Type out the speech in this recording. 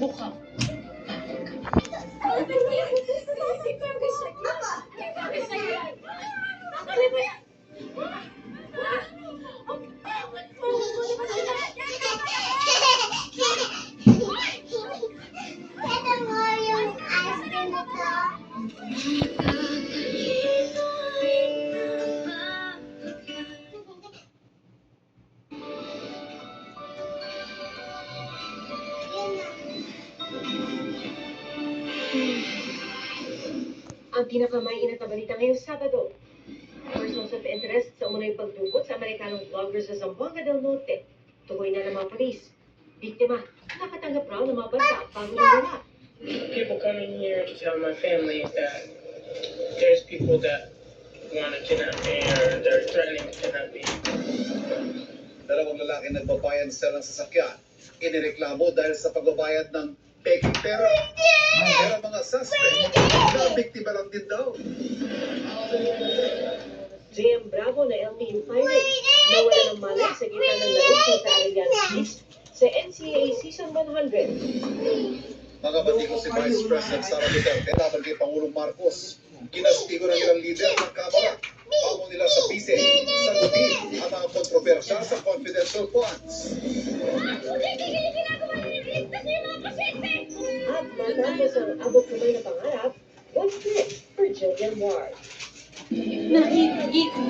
Mukha. Ang pinakamainit na balita ngayong Sabado. Persons of interest sa umunay pagdukot sa Amerikanong vlogger sa Zamboanga del Norte. Tukoy na ng mga polis. Biktima, nakatanggap raw ng mga banta bago nawala. People coming here to tell my family that there's people that want to kidnap me or they're threatening to kidnap me. Dalawang lalaki nagbabayad sa lang sasakyan. Inireklamo dahil sa pagbabayad ng peking pera. Pero mga suspect, na biktima lang din daw. JM Bravo na LTU pilot nawala ng malay sa gitna ng laro sa Arellano East sa NCAA Season 100. Mga batiko si Vice President Sara Duterte laban kay Pangulong Marcos. Kinastigo ng ilang leader ng Kamara. Pamo nila sa bise, sagutin ang mga kontrobersyal sa confidential funds. At matapos ang abot kamay na pangarap, what's next for Jillian Ward? Nakikita.